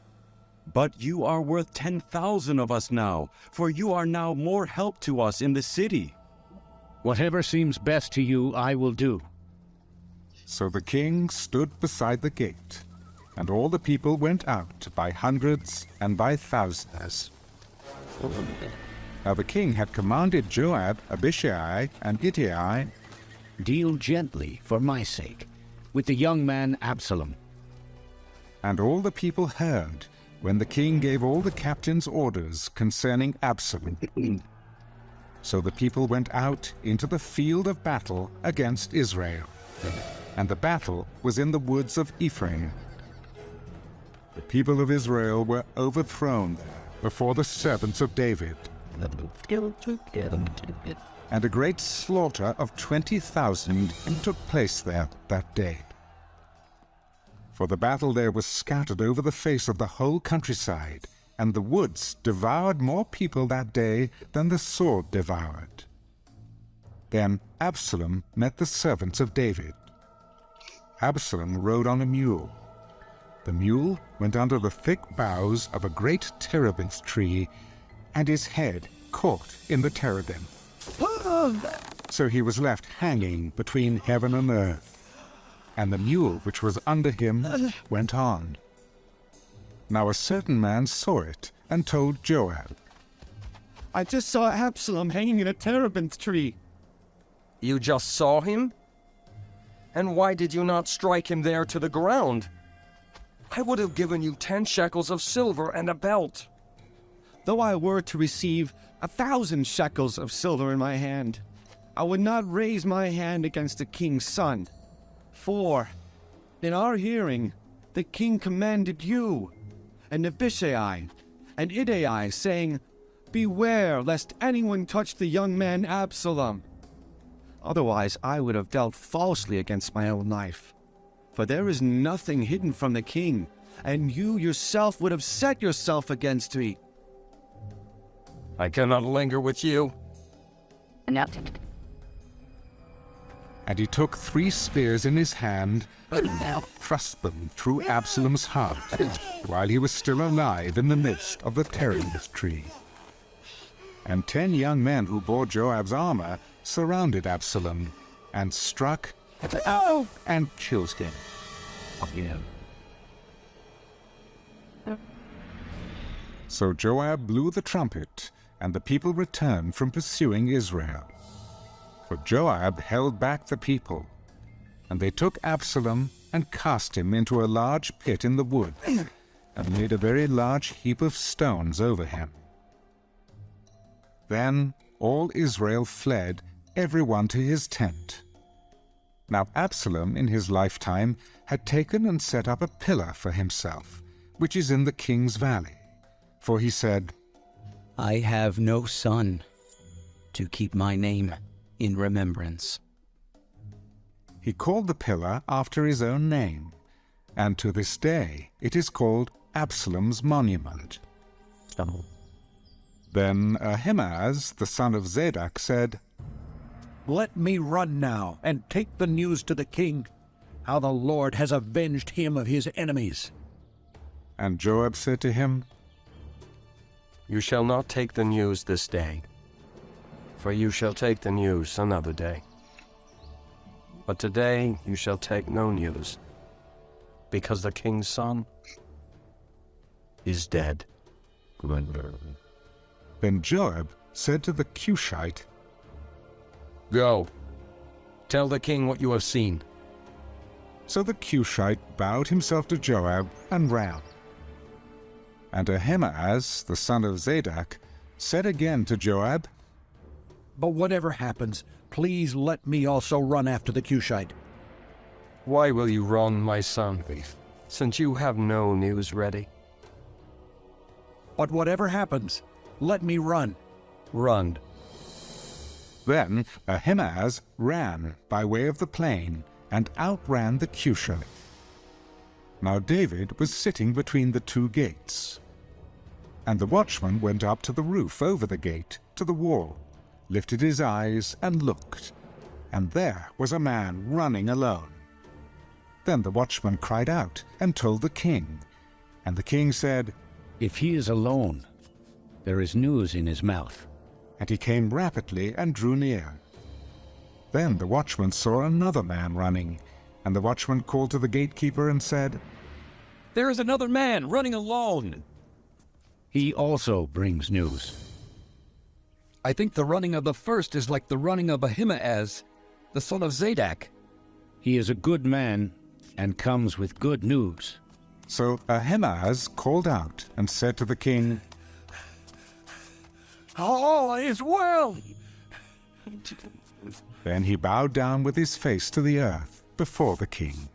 [SPEAKER 4] But you are worth 10,000 of us now, for you are now more help to us in the city.
[SPEAKER 3] Whatever seems best to you, I will do.
[SPEAKER 2] So the king stood beside the gate, and all the people went out by hundreds and by thousands. Now the king had commanded Joab, Abishai, and Ittai,
[SPEAKER 3] Deal gently, for my sake, with the young man Absalom.
[SPEAKER 2] And all the people heard when the king gave all the captains orders concerning Absalom. So the people went out into the field of battle against Israel, and the battle was in the woods of Ephraim. The people of Israel were overthrown before the servants of David, and a great slaughter of 20,000 took place there that day. For the battle there was scattered over the face of the whole countryside, and the woods devoured more people that day than the sword devoured. Then Absalom met the servants of David. Absalom rode on a mule. The mule went under the thick boughs of a great terebinth tree, and his head caught in the terebinth. So he was left hanging between heaven and earth, and the mule which was under him went on. Now a certain man saw it, and told Joab,
[SPEAKER 17] I just saw Absalom hanging in a terebinth tree.
[SPEAKER 18] You just saw him? And why did you not strike him there to the ground? I would have given you 10 shekels of silver and a belt.
[SPEAKER 17] Though I were to receive 1,000 shekels of silver in my hand, I would not raise my hand against the king's son. For, in our hearing, the king commanded you, and Abishai, and Idai, saying, Beware lest anyone touch the young man Absalom. Otherwise I would have dealt falsely against my own life. For there is nothing hidden from the king, and you yourself would have set yourself against me.
[SPEAKER 18] I cannot linger with you.
[SPEAKER 2] And he took 3 spears in his hand and thrust them through Absalom's heart, while he was still alive in the midst of the terebinth tree. And 10 young men who bore Joab's armor surrounded Absalom, and struck and killed him. So Joab blew the trumpet, and the people returned from pursuing Israel. For Joab held back the people, and they took Absalom and cast him into a large pit in the wood, and made a very large heap of stones over him. Then all Israel fled, every one to his tent. Now Absalom in his lifetime had taken and set up a pillar for himself, which is in the king's valley. For he said,
[SPEAKER 19] I have no son to keep my name in remembrance.
[SPEAKER 2] He called the pillar after his own name, and to this day it is called Absalom's monument. Then Ahimaaz, the son of Zadok, said,
[SPEAKER 15] Let me run now, and take the news to the king, how the Lord has avenged him of his enemies.
[SPEAKER 2] And Joab said to him,
[SPEAKER 18] You shall not take the news this day, for you shall take the news another day. But today you shall take no news, because the king's son is dead.
[SPEAKER 2] Then Joab said to the Cushite,
[SPEAKER 18] Go, tell the king what you have seen.
[SPEAKER 2] So the Cushite bowed himself to Joab and ran. And Ahimaaz, the son of Zadok, said again to Joab,
[SPEAKER 15] But whatever happens, please let me also run after the Cushite.
[SPEAKER 18] Why will you run, my son, since you have no news ready?
[SPEAKER 15] But whatever happens, let me run.
[SPEAKER 18] Run.
[SPEAKER 2] Then Ahimaaz ran by way of the plain, and outran the Cushite. Now David was sitting between the 2 gates. And the watchman went up to the roof over the gate, to the wall, lifted his eyes and looked, and there was a man running alone. Then the watchman cried out and told the king. And the king said,
[SPEAKER 3] If he is alone, there is news in his mouth.
[SPEAKER 2] And he came rapidly and drew near. Then the watchman saw another man running, and the watchman called to the gatekeeper and said,
[SPEAKER 7] There is another man running alone.
[SPEAKER 3] He also brings news.
[SPEAKER 4] I think the running of the first is like the running of Ahimaaz, the son of Zadok.
[SPEAKER 3] He is a good man and comes with good news.
[SPEAKER 2] So Ahimaaz called out and said to the king,
[SPEAKER 15] All is well.
[SPEAKER 2] Then he bowed down with his face to the earth before the king.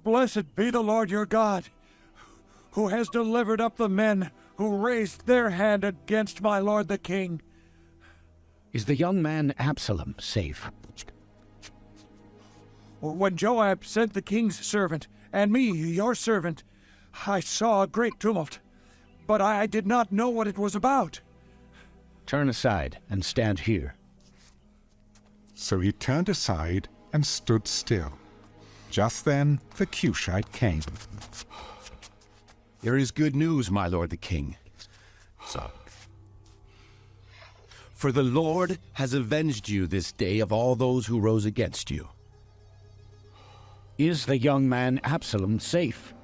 [SPEAKER 15] Blessed be the Lord your God, who has delivered up the men who raised their hand against my lord the king.
[SPEAKER 3] Is the young man Absalom safe?
[SPEAKER 15] When Joab sent the king's servant, and me, your servant, I saw a great tumult, but I did not know what it was about.
[SPEAKER 3] Turn aside and stand here.
[SPEAKER 2] So he turned aside and stood still. Just then the Cushite came.
[SPEAKER 6] There is good news, my lord the king. For the Lord has avenged you this day of all those who rose against you.
[SPEAKER 3] Is the young man Absalom safe?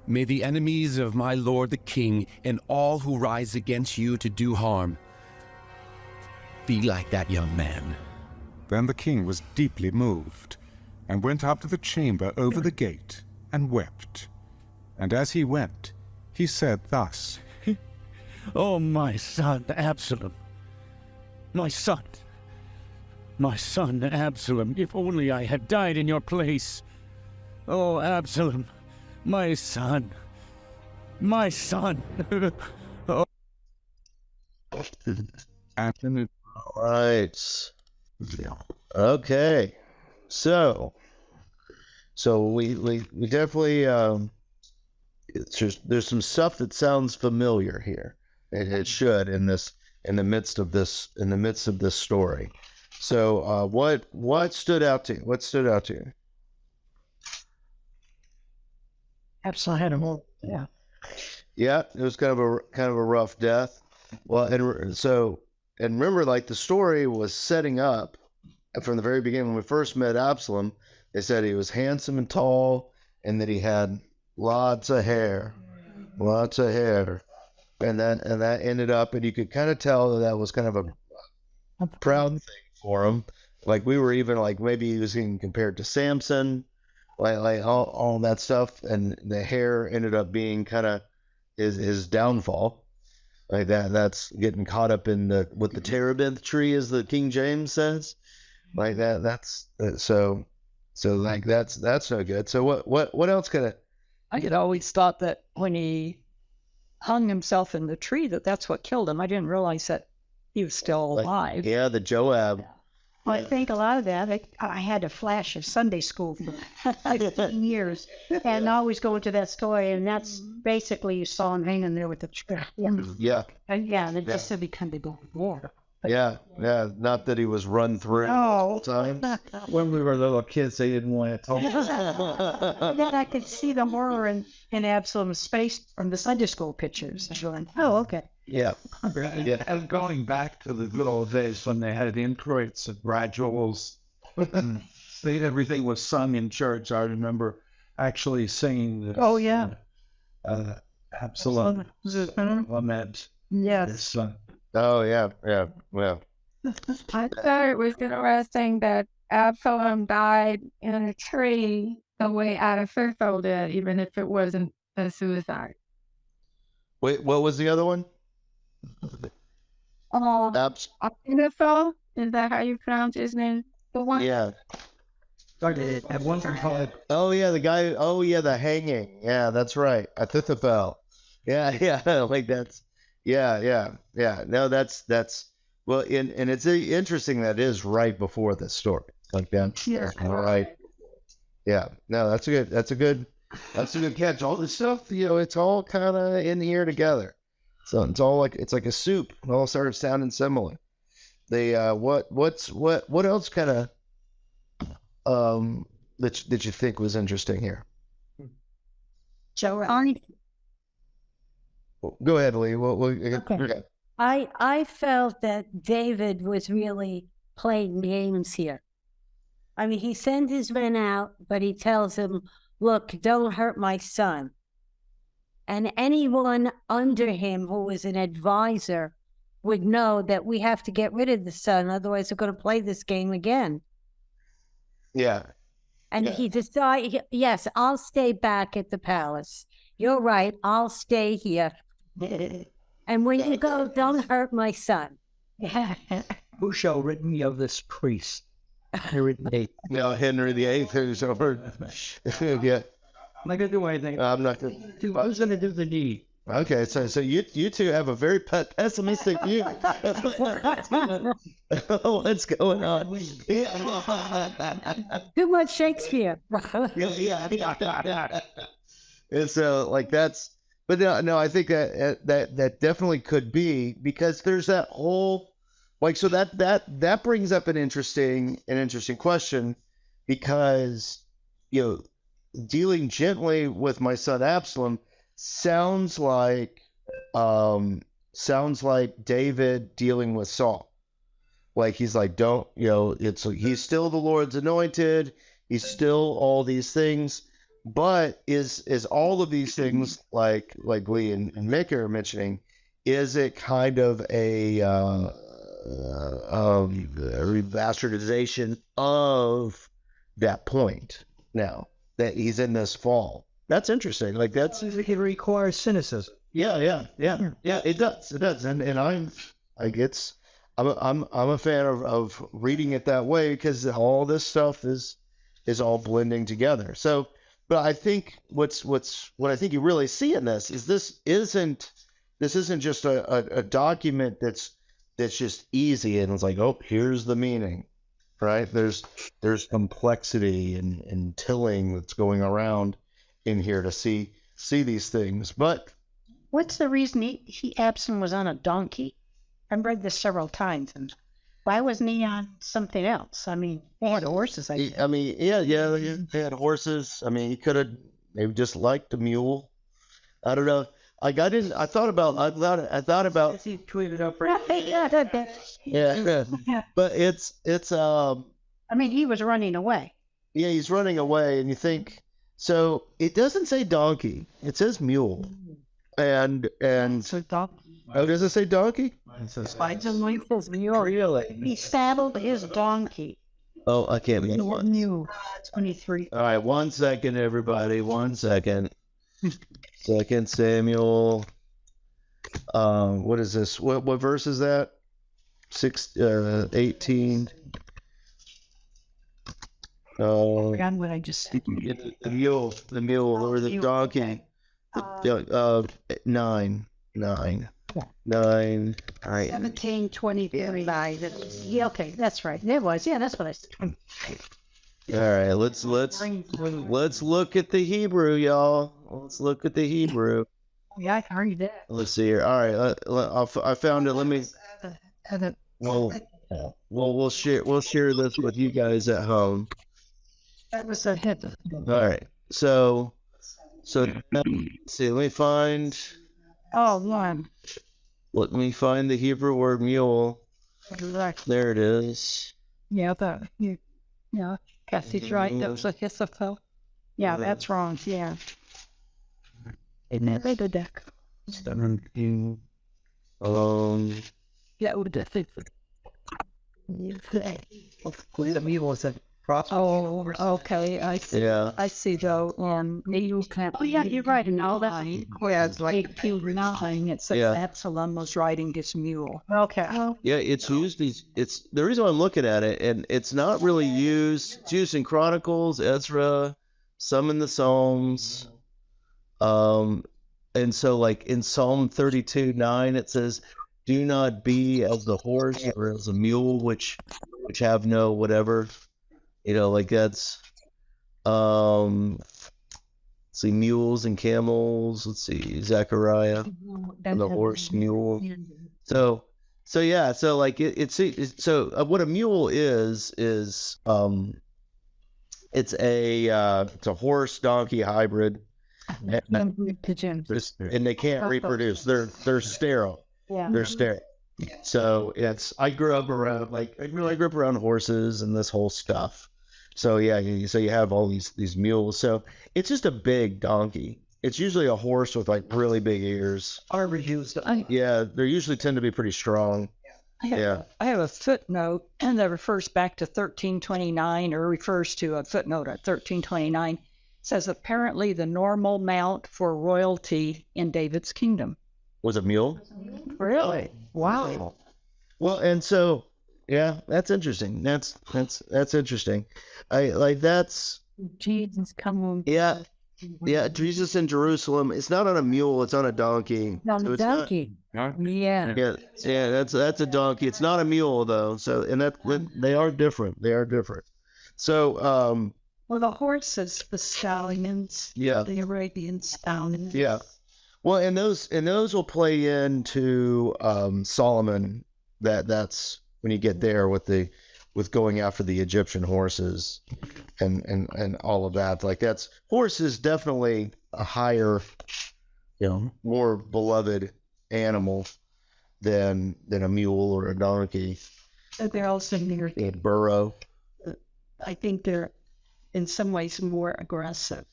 [SPEAKER 6] May the enemies of my lord the king and all who rise against you to do harm be like that young man.
[SPEAKER 2] Then the king was deeply moved, and went up to the chamber over the gate, and wept. And as he went, he said thus,
[SPEAKER 3] Oh, my son Absalom! My son! My son Absalom, if only I had died in your place!
[SPEAKER 7] Oh, Absalom, my son. My son. Oh.
[SPEAKER 2] And
[SPEAKER 1] All right. Okay. So we definitely there's some stuff that sounds familiar here. It should in the midst of this story. So what stood out to you? What stood out to you?
[SPEAKER 9] Absalom had a whole, yeah.
[SPEAKER 1] Yeah, it was kind of a rough death. Well, and remember, like the story was setting up from the very beginning when we first met Absalom. They said he was handsome and tall, and that he had lots of hair, and that ended up, and you could kind of tell that was kind of a proud thing for him. Like we were even like maybe he was getting compared to Samson, like all that stuff, and the hair ended up being kind of his downfall. Like that's getting caught up in with the terebinth tree, as the King James says. Like that's so like that's no good. So what else could it?
[SPEAKER 9] I had always thought that when he hung himself in the tree, that's what killed him. I didn't realize that he was still alive.
[SPEAKER 1] Yeah, the Joab.
[SPEAKER 10] Well, I think a lot of that, I had a flash of Sunday school for years, and always going to that story, and that's basically you saw him hanging there with the tree.
[SPEAKER 1] Yeah.
[SPEAKER 10] And yeah, and it just said become the war.
[SPEAKER 1] Yeah. Not that he was run through all the time.
[SPEAKER 12] When we were little kids, they didn't want to talk.
[SPEAKER 10] And then I could see the horror in Absalom's face from the Sunday school pictures. I going, oh, okay.
[SPEAKER 1] Yeah.
[SPEAKER 12] Yeah. And going back to the good old days when they had introits and graduals, everything was sung in church. I remember actually singing.
[SPEAKER 10] Oh, yeah.
[SPEAKER 12] Absalom lament.
[SPEAKER 10] Yes.
[SPEAKER 1] Oh, yeah.
[SPEAKER 11] I thought it was interesting that Absalom died in a tree the way Ahithophel did, even if it wasn't a suicide.
[SPEAKER 1] Wait, what was the other one?
[SPEAKER 11] Ahithophel? Is that how you pronounce his name? The one?
[SPEAKER 1] Yeah.
[SPEAKER 12] At one time.
[SPEAKER 1] Oh, yeah, the guy. Oh, yeah, the hanging. Yeah, that's right. Ahithophel. Yeah. Like that's. Yeah. No, that's well, and it's interesting that is right before this story. Like that.
[SPEAKER 10] Yeah.
[SPEAKER 1] All right. Yeah. No, that's a good catch. All this stuff, it's all kind of in here together. So it's all like a soup. It all started sounding similar. What else kind of that you think was interesting here?
[SPEAKER 10] Joe,
[SPEAKER 1] Go ahead, Lee.
[SPEAKER 10] Okay. I felt that David was really playing games here. I mean, he sends his men out, but he tells them, look, don't hurt my son. And anyone under him who was an advisor would know that we have to get rid of the son, otherwise they're going to play this game again.
[SPEAKER 1] Yeah.
[SPEAKER 10] And he decided, yes, I'll stay back at the palace. You're right, I'll stay here. And when you go, don't hurt my son.
[SPEAKER 13] Who shall rid me of this priest? Henry VIII.
[SPEAKER 1] No, Henry VIII, who's over. Yeah.
[SPEAKER 13] I'm not going to do anything.
[SPEAKER 1] I'm not going to.
[SPEAKER 13] I was going to do the deed.
[SPEAKER 1] Okay, so you two have a very pessimistic view. What's going on?
[SPEAKER 10] Too much Shakespeare.
[SPEAKER 1] And so, like that's. But no, I think that definitely could be, because there's that whole, like, so that brings up an interesting question, because dealing gently with my son Absalom sounds like David dealing with Saul. Like he's like, don't, he's still the Lord's anointed, he's still all these things. But is all of these things, like Lee and Mick are mentioning, is it kind of a bastardization of that point now that he's in this fall? That's interesting. Like it
[SPEAKER 13] requires cynicism.
[SPEAKER 1] Yeah. It does, and I'm a fan of reading it that way, because all this stuff is all blending together. So But I think what I think you really see in this is this isn't just a document that's just easy and it's like, oh, here's the meaning, right? There's complexity and tilling that's going around in here to see these things. But
[SPEAKER 9] what's the reason Absalom was on a donkey? I've read this several times, and why wasn't he on something else? I mean, they had horses.
[SPEAKER 1] They had horses. I mean, he could have maybe just liked the mule. I don't know. I thought about.
[SPEAKER 9] He tweeted up right.
[SPEAKER 1] Yeah. But it's.
[SPEAKER 9] I mean, he was running away.
[SPEAKER 1] Yeah, he's running away, and you think so. It doesn't say donkey. It says mule, and
[SPEAKER 9] so donkey.
[SPEAKER 1] Oh, does it say donkey?
[SPEAKER 9] Really? He saddled his donkey.
[SPEAKER 1] Oh, I can't be.
[SPEAKER 9] Mule. 23.
[SPEAKER 1] All right, 1 second, everybody. 1 second. 2 Samuel. What is this? What verse is that? 18.
[SPEAKER 9] Forgot what I just said.
[SPEAKER 1] The mule, or the donkey. 9. 9. All right.
[SPEAKER 9] 17, 20, 39. Yeah, okay, that's right. There was. Yeah, that's what I said.
[SPEAKER 1] All right, let's look at the Hebrew, y'all. Let's look at the Hebrew.
[SPEAKER 9] Yeah, I heard that.
[SPEAKER 1] Let's see here. All right, I found it. Let me. Well, we'll share this with you guys at home.
[SPEAKER 9] That was a hit.
[SPEAKER 1] All right, so let's see. Let me find.
[SPEAKER 9] Oh, Lord.
[SPEAKER 1] Let me find the Hebrew word mule. There it is.
[SPEAKER 9] Yeah, Cassie's right. That was a Ahithophel. Yeah, that's wrong. Yeah. Isn't that the deck?
[SPEAKER 1] 17.
[SPEAKER 9] Yeah, would the thing. The mule was a cross. Oh, okay. I see.
[SPEAKER 1] Yeah.
[SPEAKER 9] I see though. Oh yeah, you're right. And all that. Yeah, it's like 9. It says Absalom was riding his mule. Okay.
[SPEAKER 1] Yeah, it's used. It's the reason why I'm looking at it, and it's not really used. It's used in Chronicles, Ezra, some in the Psalms, and so like in Psalm 32:9, it says, "Do not be as the horse or as a mule, which have no whatever." You know, like that's, see, mules and camels. Let's see, Zechariah, and the horse, mule. So yeah, so like it's what a mule is it's a horse donkey hybrid, and they can't reproduce. They're sterile.
[SPEAKER 9] Yeah,
[SPEAKER 1] they're sterile. So I grew up around horses and this whole stuff. So yeah, so you have all these mules. So it's just a big donkey. It's usually a horse with like really big ears. Yeah, they usually tend to be pretty strong.
[SPEAKER 9] I have a footnote, and that refers back to 1329, or refers to a footnote at 1329. It says apparently the normal mount for royalty in David's kingdom
[SPEAKER 1] was a mule.
[SPEAKER 9] Really? Wow.
[SPEAKER 1] Well, and so yeah, that's interesting. That's interesting. That's
[SPEAKER 9] Jesus come on.
[SPEAKER 1] Yeah, Jesus in Jerusalem. It's not on a mule. It's on a donkey.
[SPEAKER 9] On a donkey. Yeah.
[SPEAKER 1] That's a donkey. It's not a mule though. So they are different. They are different. So
[SPEAKER 9] well, the horses, the stallions.
[SPEAKER 1] Yeah.
[SPEAKER 9] The Arabian stallions.
[SPEAKER 1] Yeah. Well, and those will play into Solomon. That's when you get there with going after the Egyptian horses and all of that. Like that's horses definitely a higher, more beloved animal than a mule or a donkey.
[SPEAKER 9] They're also near
[SPEAKER 1] a burro.
[SPEAKER 9] I think they're in some ways more aggressive.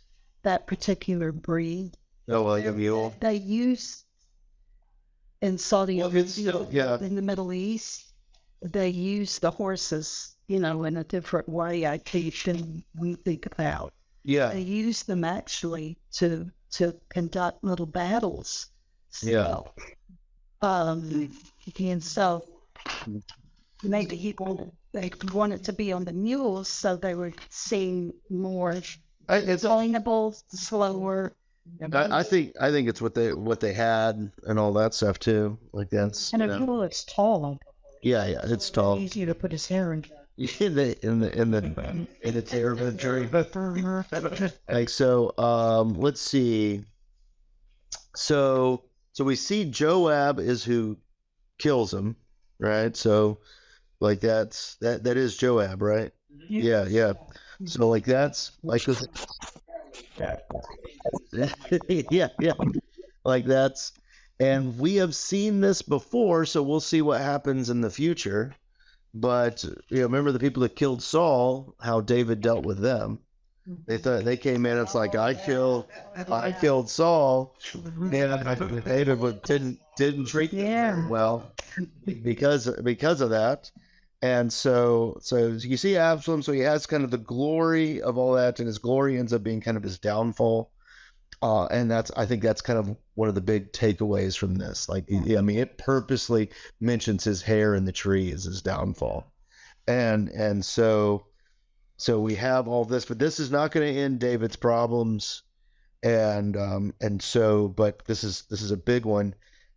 [SPEAKER 9] That particular breed.
[SPEAKER 1] Oh, like a mule.
[SPEAKER 9] They use in Saudi Arabia, in the Middle East. They use the horses, in a different way, I teach than we think about.
[SPEAKER 1] Yeah.
[SPEAKER 9] They use them actually to conduct little battles.
[SPEAKER 1] Yeah.
[SPEAKER 9] And so maybe they wanted to be on the mules, so they were seeing more
[SPEAKER 1] It's
[SPEAKER 9] explainable, slower.
[SPEAKER 1] I think it's what they had and all that stuff too. Like that's
[SPEAKER 9] And
[SPEAKER 1] you
[SPEAKER 9] a
[SPEAKER 1] know.
[SPEAKER 9] jewel is tall.
[SPEAKER 1] Yeah, it's tall.
[SPEAKER 9] Easy to put his hair in.
[SPEAKER 1] in the territory. Like so, let's see. So we see Joab is who kills him, right? So like that is Joab, right? Yeah. So like that's like yeah. Like that's, and we have seen this before, so we'll see what happens in the future. But remember the people that killed Saul, how David dealt with them. They thought they came in. It's like I killed Saul, and David didn't treat them well because of that. And so you see Absalom. So he has kind of the glory of all that, and his glory ends up being kind of his downfall. And I think that's kind of one of the big takeaways from this. Like, I mean, it purposely mentions his hair in the tree as his downfall. And so we have all this, but this is not going to end David's problems. But this is a big one.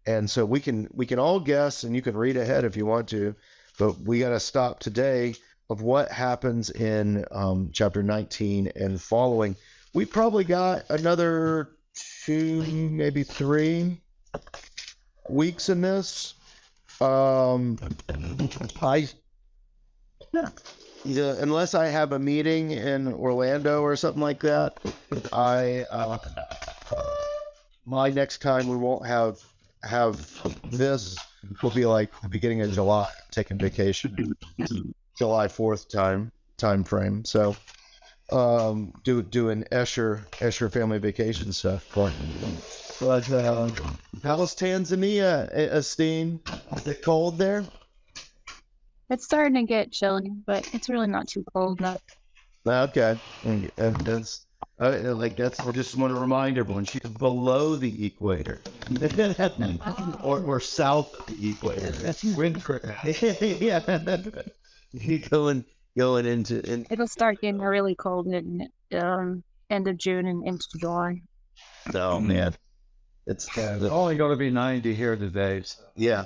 [SPEAKER 1] And so we can all guess, and you can read ahead if you want to, but we got to stop today of what happens in chapter 19 and following. We probably got another 2, maybe 3 weeks in this. Unless I have a meeting in Orlando or something like that, my next time we won't have this. Will be like the beginning of July, taking vacation, July 4th time frame. So. Doing Escher family vacation stuff. But how's Tanzania, Esteen? Is it cold there?
[SPEAKER 11] It's starting to get chilly, but it's really not too cold.
[SPEAKER 1] Okay, and that's I just want to remind everyone she's below the equator, or south of the equator. That's winter. Yeah, going into.
[SPEAKER 11] It'll start getting really cold in end of June and into July.
[SPEAKER 1] Oh man, it's
[SPEAKER 12] only going to be 90 here today. So.
[SPEAKER 1] Yeah.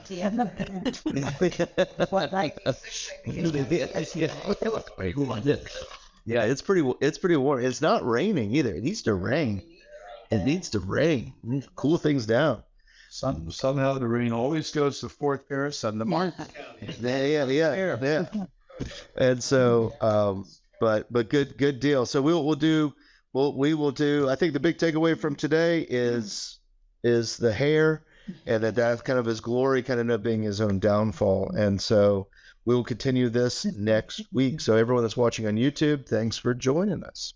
[SPEAKER 1] Yeah, it's pretty warm. It's not raining either. It needs to rain. Cool things down.
[SPEAKER 12] Somehow the rain always goes to Fort Paris on the mark.
[SPEAKER 1] Yeah. And so, but good deal. So we will do. I think the big takeaway from today is the hair, and that's kind of his glory, kind of ended up being his own downfall. And so we will continue this next week. So everyone that's watching on YouTube, thanks for joining us.